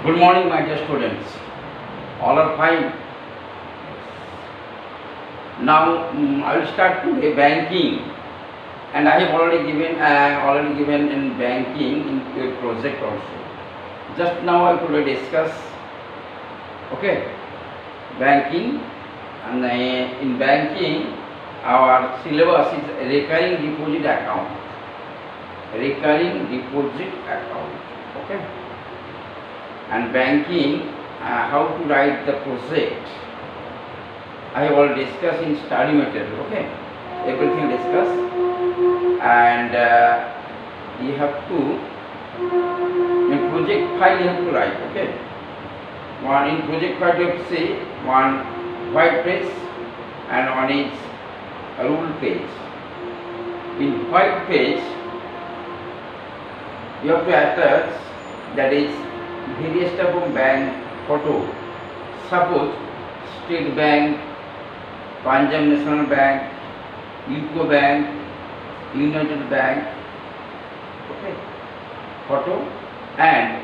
Good morning, my dear students. All are fine. Now I will start today banking, and I have already given in banking in a project also. Just now I could discuss. Okay, banking, and in banking our syllabus is recurring deposit account. Recurring deposit account. Okay. And banking, how to write the project, I have already discussed in study material. Okay, everything discussed, and you have to in project file you have to write. Okay, one in project file you have to say one white page and one is a rule page. In white page you have to attach, that is, various type of bank photo. Suppose State Bank, Punjab National Bank, UCO Bank, United Bank. Okay, photo, and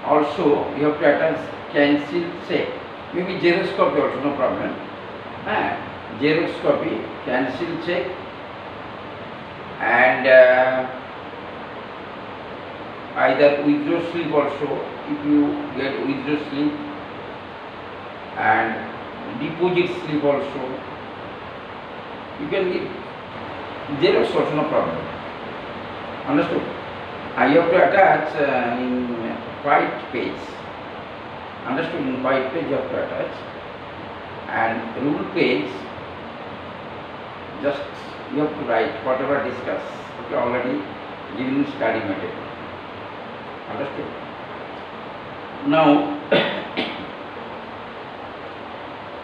also you have to attach cancel check. Maybe Xerox copy also, no problem. Xerox copy, cancel check, and either withdraw slip also, if you get withdraw slip, and deposit slip also, you can give Xerox also, no problem. Understood? You have to attach in white page. Understood? In white page you have to attach, and rule page just you have to write whatever discussed. Okay, already given study material. Understood? Now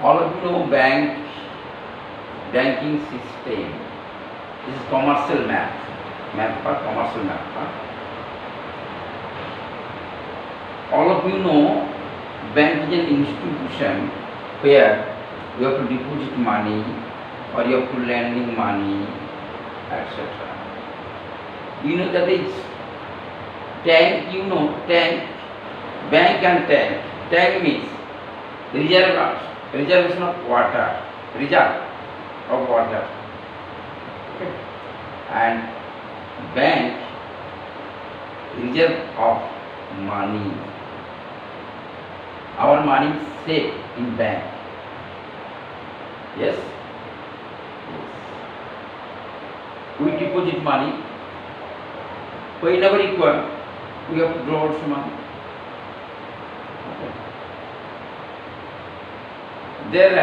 all of you know banking system. This is commercial math for commercial math. All of you know bank is an institution where you have to deposit money or you have to lending money, etc. You know that is tank, you know, tank, bank and tank. Tank means reservation of water, reserve of water. Okay. And bank, reserve of money. Our money is safe in bank. Yes? We deposit money. Whenever required, we have to draw also money. Okay. There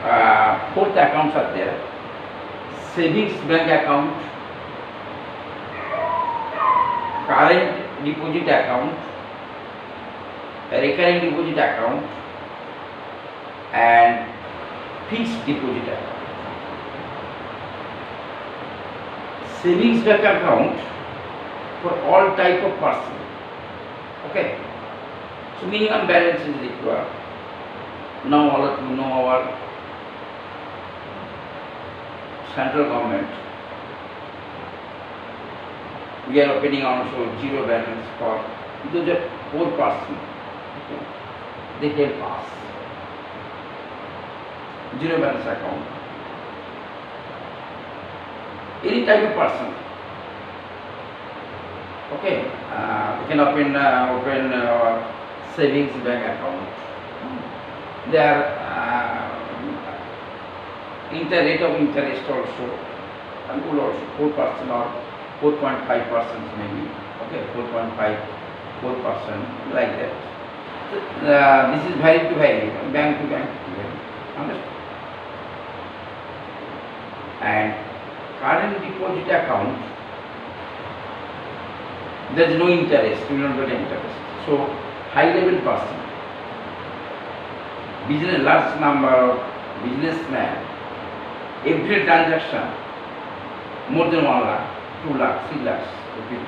are fourth accounts are there. Savings bank account, current deposit account, recurring deposit account, and fixed deposit account. Savings bank account for all type of person. Okay. So minimum balance is required. Now all of you know our central government. We are opening also zero balance for those are poor person. Okay. They can pass. Zero balance account. Any type of person. Okay, we can open savings bank account. There rate of interest also, and will also 4% or 4.5% maybe. Okay, 4.5% like that. This is vary to vary, bank to bank. Understand? And current deposit account, there is no interest, you will not get interest. So high level person, business, large number of businessmen, every transaction more than 1 lakh, 2 lakh, 3 lakhs,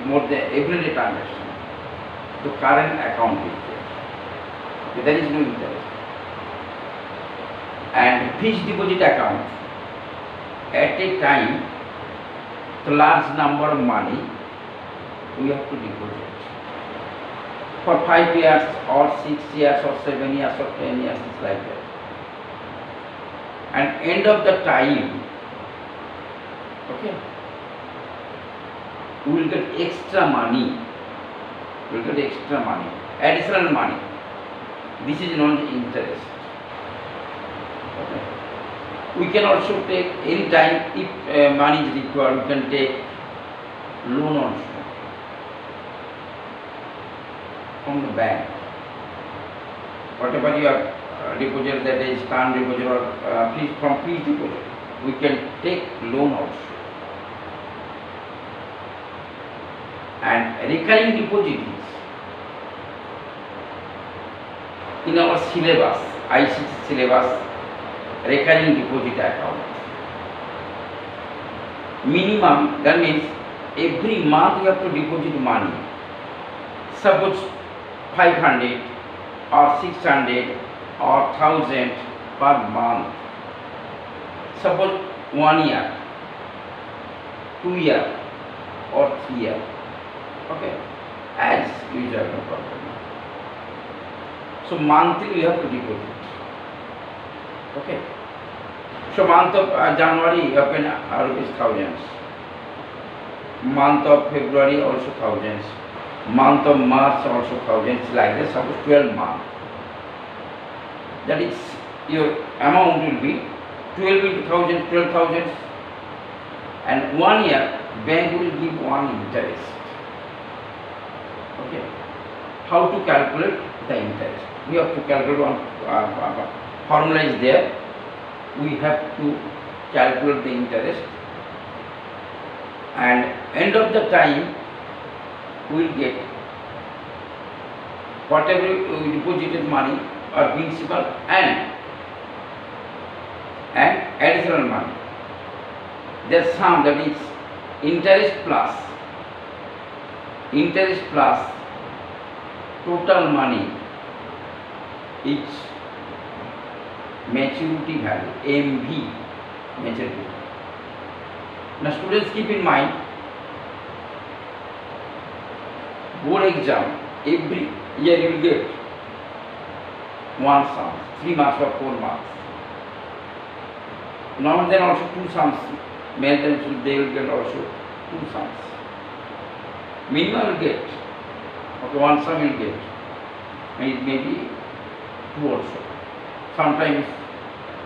more than every transaction, the current account is there. Okay, there is no interest. And fixed deposit account, at a time the large number of money we have to deposit for 5 years or 6 years or 7 years or 10 years, it's like that. And end of the time, okay, we will get extra money, additional money. This is known as interest. Okay. We can also take any time, if money is required, we can take loan also from the bank. Whatever you have deposit, that is term deposit or from fixed deposit, we can take loan also. And recurring deposit is in our syllabus, ICT syllabus, recurring deposit account. Minimum, that means every month you have to deposit money. Suppose 500 or 600 or 1000 per month. Suppose 1 year, 2 year or 3 year. Okay, as usual, no problem. So monthly you have to deposit. Okay. So month of January you have been rupees thousands. Month of February also thousands. Month of March also thousands, like this. Suppose 12 months. That is, your amount will be 12 into 1000, 12,000. And 1 year bank will give one interest. Okay. How to calculate the interest? We have to calculate one formula is there. We have to calculate the interest, and end of the time we will get whatever we deposited money or principal and additional money. The sum, that is interest plus total money is maturity value, MV, maturity. Now students, keep in mind, board exam, every year you will get one sum, 3 marks or 4 marks. Now and then also 2 sums, many times they will get also 2 sums. Minimum will get, okay, 1 sum will get, and it may be 2 also. Sometimes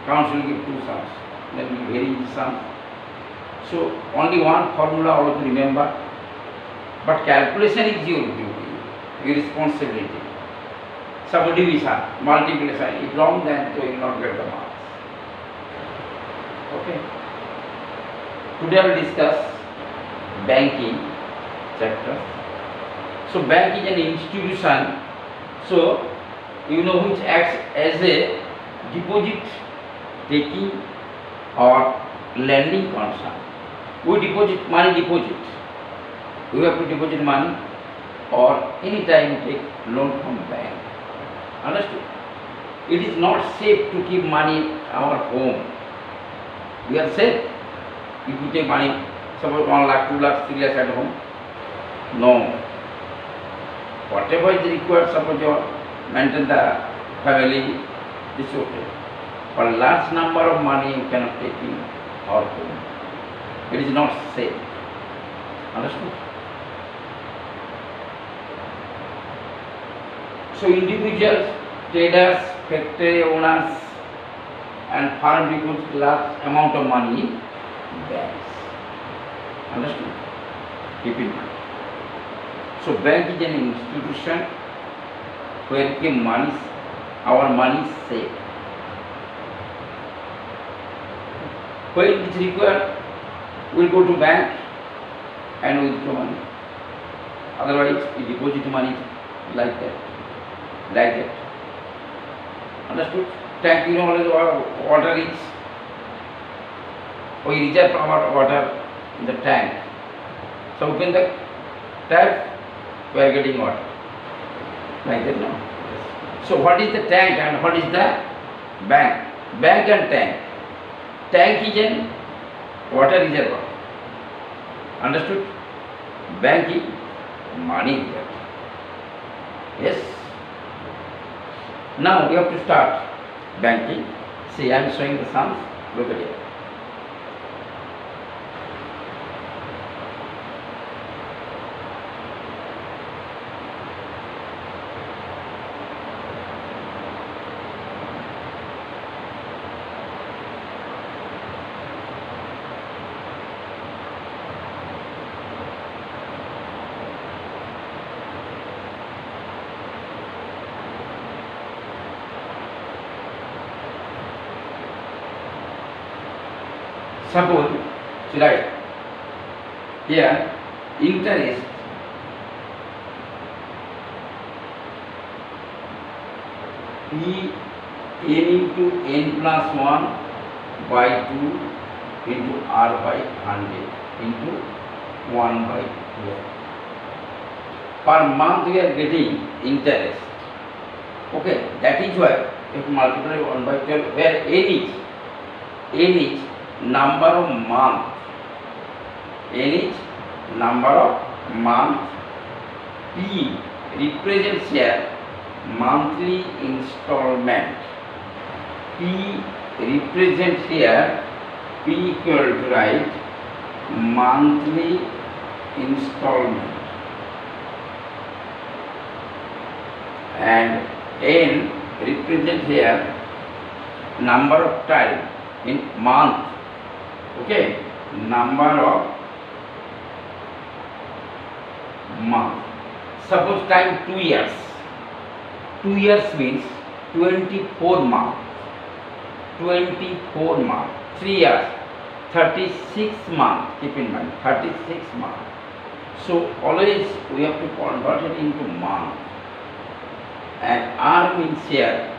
council will give 2 sums, then will vary the sum. So only one formula all to remember, but calculation is your duty, your responsibility. Subdivision, multiplication, if wrong, then you will not get the marks. Okay. Today I will discuss banking chapter. So bank is an institution, so you know, which acts as a deposit taking or lending concern. We deposit money, we have to deposit money, or any time we take loan from bank. Understood? It is not safe to keep money in our home. We are safe if you take money, suppose 1 lakh, 2 lakh, 3 lakhs at home. No. Whatever is required, suppose you maintain the family, this is okay. For a large number of money you cannot take in our home. It is not safe. Understood? So individuals, traders, factory owners and farm deposit large amount of money in banks. Understood? Keep in mind. So bank is an institution where our money is safe. When it is required, we will go to bank and withdraw money. Otherwise, we deposit money like that. Understood? Tank, you know, water is, we reserve our water in the tank. So open the tap, we are getting water. Like that, no? So what is the tank and what is the bank? Bank and tank. Tank is a water reservoir. Understood? Bank is money here. Yes. Now we have to start banking. See, I am showing the sums. Look at it. Suppose, right here, interest P n into n plus 1 by 2 into r by 100 into 1 by 12. Per month we are getting interest. Okay, that is why if multiply 1 by 12, where n is number of month, n is number of month, P represents here monthly installment, P represents here, P equal to write monthly installment, and n represents here number of time in month. Okay, number of month. Suppose time 2 years. 2 years means 24 months. 24 months. 3 years, 36 months. Keep in mind, 36 months. So always we have to convert it into month. And R means here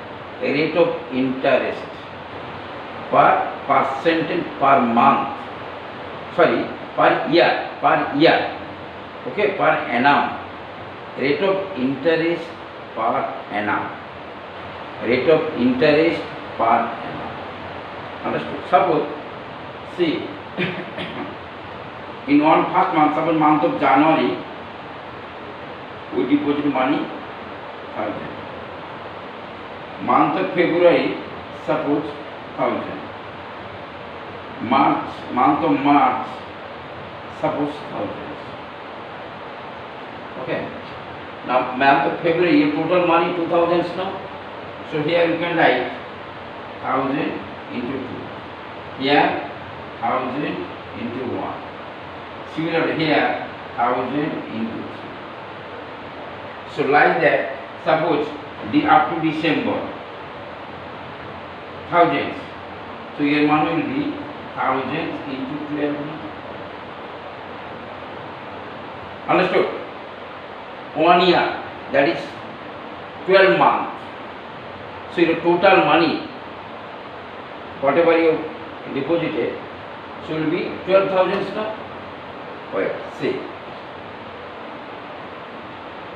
rate of interest per percentage per month, sorry, per year, okay, per annum, rate of interest per annum, rate of interest per annum. Understood? Suppose, see, in one first month, suppose month of January, we deposit money 1,000. Month of February, suppose 1,000. Month of March, suppose 1,000. Okay. Now month of February, your total money 2,000 now. So here you can write 1,000 into 2. Here 1,000 into 1. Similarly here 1,000 into 3. So like that, suppose up to December, thousands. So your money will be 1,000 into 12 months. Understood? 1 year, that is 12 months. So your total money, whatever you deposited, so will be 12,000 now. Wait, see.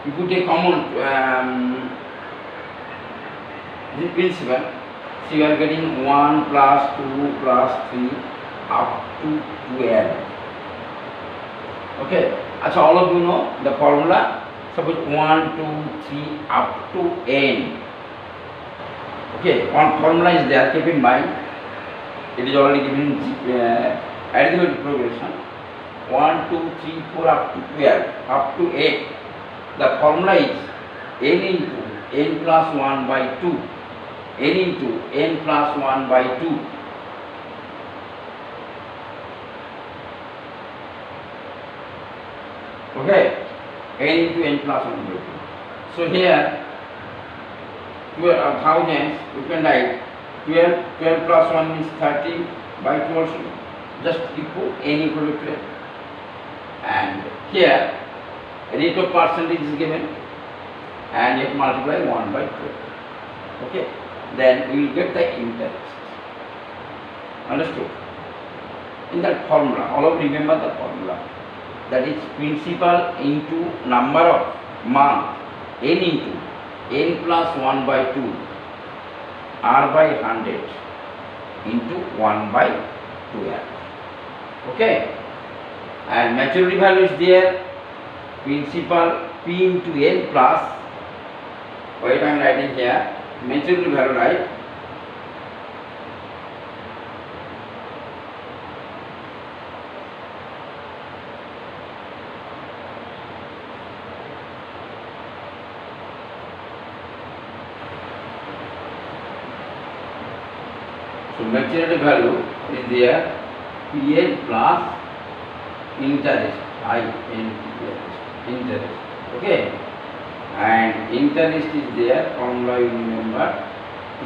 You put a common the principal. So you are getting 1 plus 2 plus 3 up to 12. Okay. So all of you know the formula. Suppose 1, 2, 3 up to n. Okay. One formula is there. Keep in mind. It is already given in arithmetic progression. 1, 2, 3, 4 up to 12, up to 8. The formula is n into n plus 1 by 2. N into n plus 1 by 2. Okay, n into n plus 1 by 2. So here 1,000, you can write 12 plus 1 means 30 by 2 also. Just equal n equal to 12. And here rate of percentage is given and you multiply 1 by 12. Okay. Then we will get the interest. Understood? In that formula, all of you remember the formula. That is principal into number of month, n into n plus 1 by 2, r by 100 into 1 by 12. Okay? And maturity value is there. principal P into N plus, wait, I am writing here, maturity value, right? So maturity value is there, PN plus interest, interest, okay, and interest is there, formula you remember, P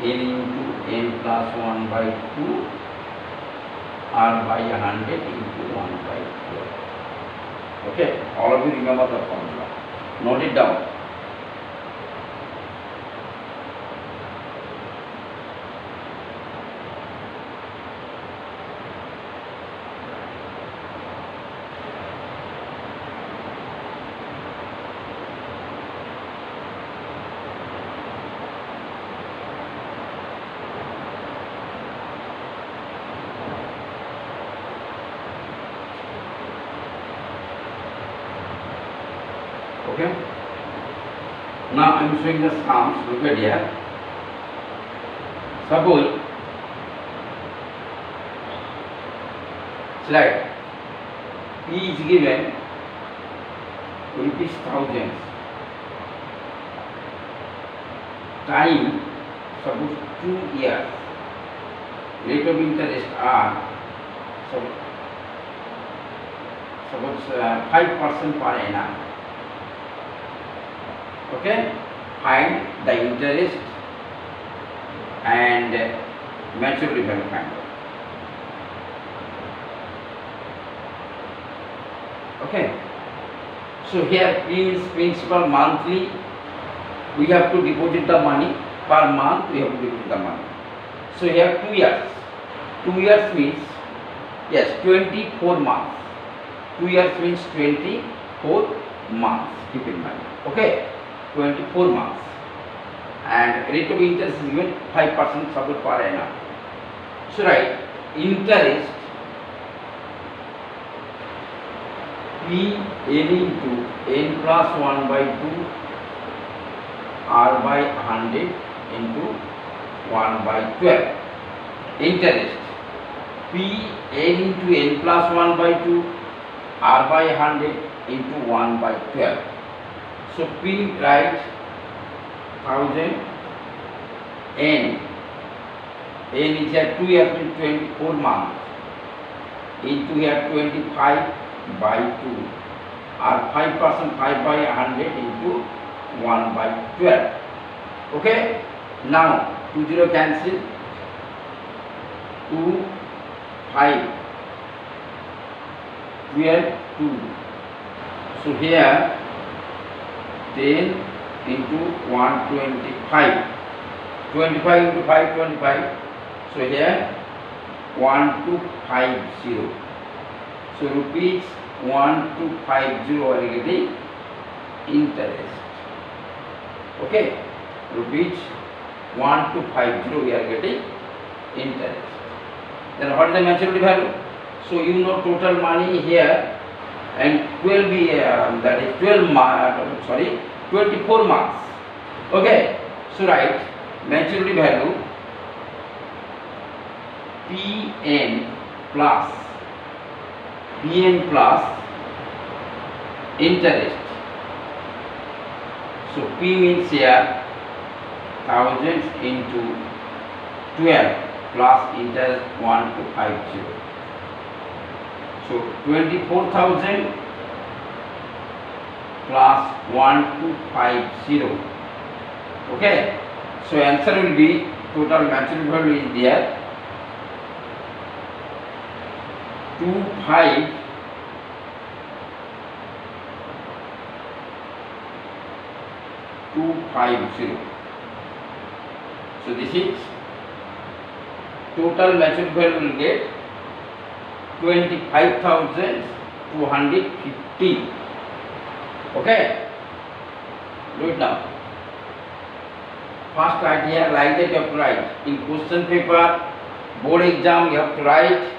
N into N plus 1 by 2 R by 100 into 1 by 12, okay, all of you remember the formula, note it down. Okay. Now I am showing the sums. Look at here. Suppose slide P is given rupees thousands, time suppose 2 years, rate of interest are suppose 5% per annum. Okay, find the interest and maturity value find out. Okay, so here is principal monthly, we have to deposit the money, per month we have to deposit the money. So here 2 years, 2 years means, yes, 24 months, 2 years means 24 months, keep in mind, okay, 24 months, and rate of interest is given 5% support per annum. So write interest P N into N plus 1 by 2 R by 100 into 1 by 12. Interest P N into N plus 1 by 2 R by 100 into 1 by 12. So P write 1000, N is here 2 years means 24 months, into here 25 by 2, or 5% 5 by 100 into 1 by 12. Okay, now 2 0 cancel, 2 5 12 2. So here 10 into 125, 25 into 5 25. So here 1250. So rupees 1250 are getting interest. Okay, rupees 1250 we are getting interest. Then what is the maturity value? So you know total money here and 12 that is 24 months. Okay, so write maturity value PN plus interest. So P means here 1000 into 12 plus interest 1250. So 24,000 plus 1250. Okay, so answer will be, total maturity value is there 25250. So this is total maturity value will get 25,250. Okay, do it now. First write here, like that you have to write. In question paper, board exam you have to write.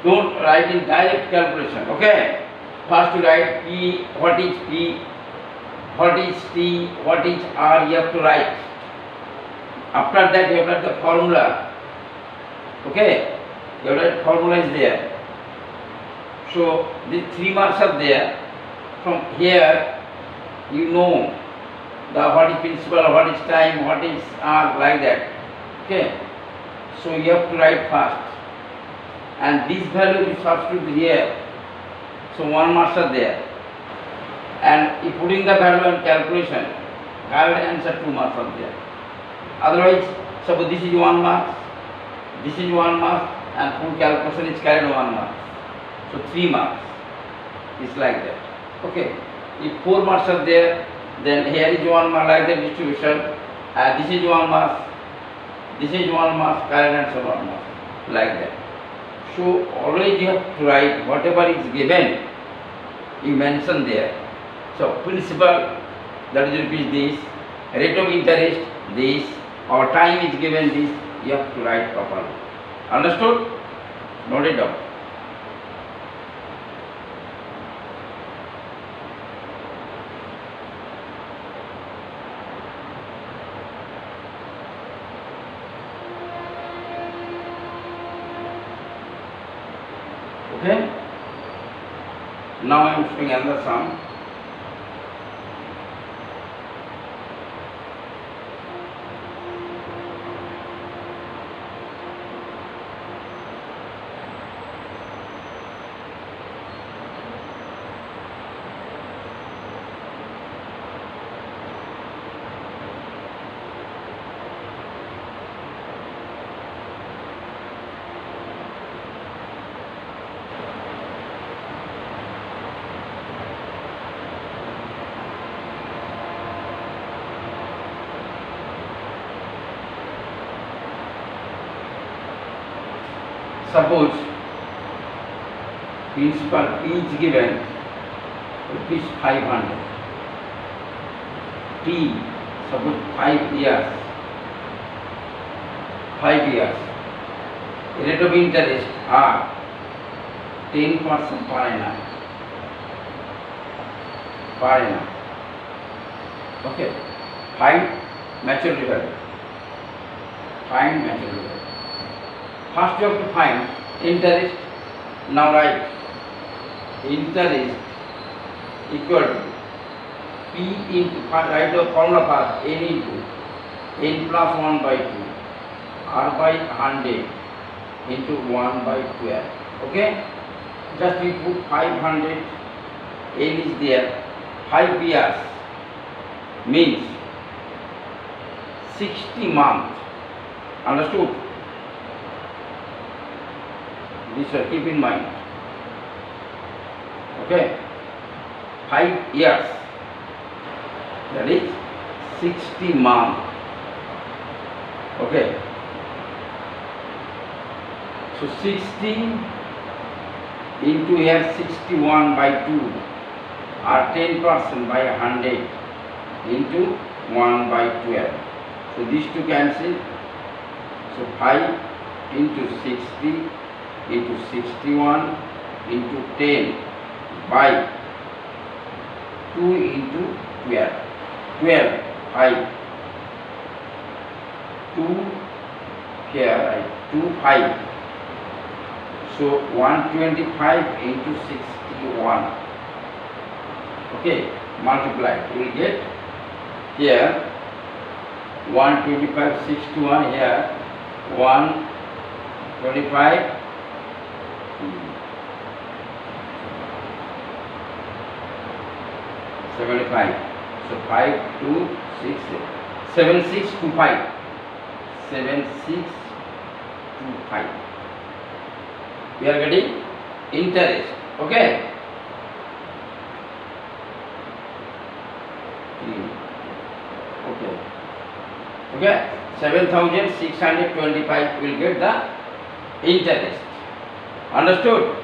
Don't write in direct calculation. Okay, First you write P, what is P, what is T, what is R, you have to write. After that you have to write the formula. Okay, you have to write formula is there. So these 3 marks are there. From here you know the what is principal, what is time, what is R, like that. Okay, so you have to write first, and this value you substitute here. So 1 marks are there, and if putting the value in calculation, correct answer 2 marks are there. Otherwise, suppose this is 1 mark, this is 1 mark, and full calculation is carried 1 mark. So 3 marks. It's like that. Okay. If 4 marks are there, then here is 1 mark, like the distribution, and this is 1 mark, this is 1 mark, correct answer 1 mark, like that. So always you have to write whatever is given, you mention there. So principal, that is rupees this, rate of interest this, or time is given this, you have to write properly. Understood? Note it down. Okay. Now I am showing another sum. Suppose principal P is given rupees 500. T, suppose 5 years. 5 years. Rate of interest R 10% per annum. Per annum. Okay. Find maturity value. Find maturity value. First you have to find interest. Now write interest equal to P into, write the formula first, N into N plus 1 by 2 R by 100 into 1 by 12. Okay, just we put 500, N is there, 5 years means 60 months. Understood? This keep in mind. Okay, 5 years, that is 60 months. Okay, so 60 into here 61 by 2 or 10% by 100 into 1 by 12. So these two cancel. So 5 into 60 into 61 into 10 by 2 into 12. 12, 5. 2 here, 2, 5. So 125 into 61. Okay, multiply. You will get here 125, 61 here, 125. 75. So 5, 2, 6, 7, 6, 2, 5. 7, 6, 2, 5. We are getting interest. Okay. Okay. Okay. 7,625 will get the interest. Understood?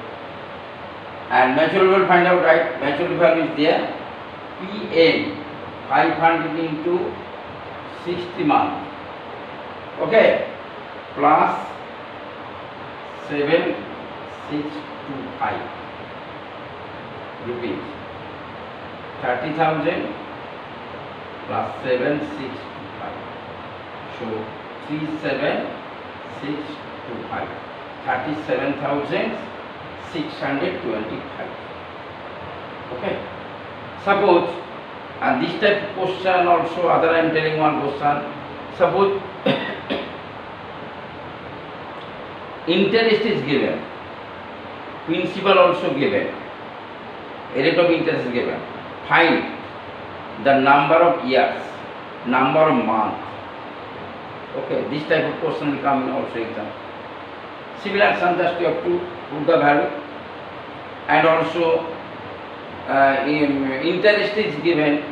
And maturity will find out, right? Maturity value is there. PN 500 into 60 months. Okay, plus 7,625. rupees. 30,000 plus 7,625. So 37,625. 37,625. Okay. Suppose, and this type of question also, other I am telling one question. Suppose interest is given, principal also given, rate of interest is given. Find the number of years, number of months. Okay, this type of question will come in also exam. Similar answer, just you have to put the value, and also interest is given,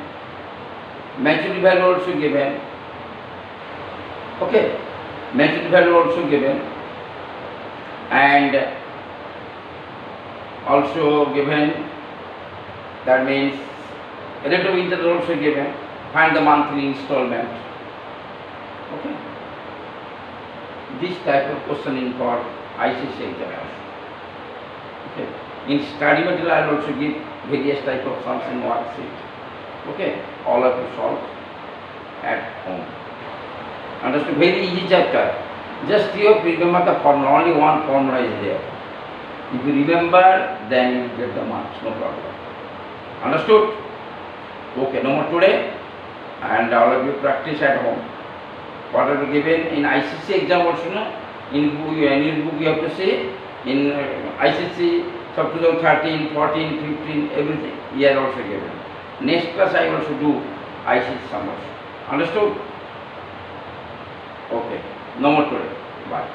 maturity value also given. Okay, maturity value also given, and also given, that means rate of interest also given. Find the monthly installment. Okay, this type of question in for ICC exam. Okay, in study material I will also give various type of sums in worksheet. Okay, all of you solve at home. Understood? Very easy chapter. Just you have to remember the formula. Only one formula is there. If you remember, then you get the marks. No problem. Understood? Okay, no more today. And all of you practice at home. What are given in ICC exam also? No? In book you have to say in ICC sub 2013, 14, 15, everything. Year also given. Next class I also do ICC sum also. Understood? Okay. No more today. Bye.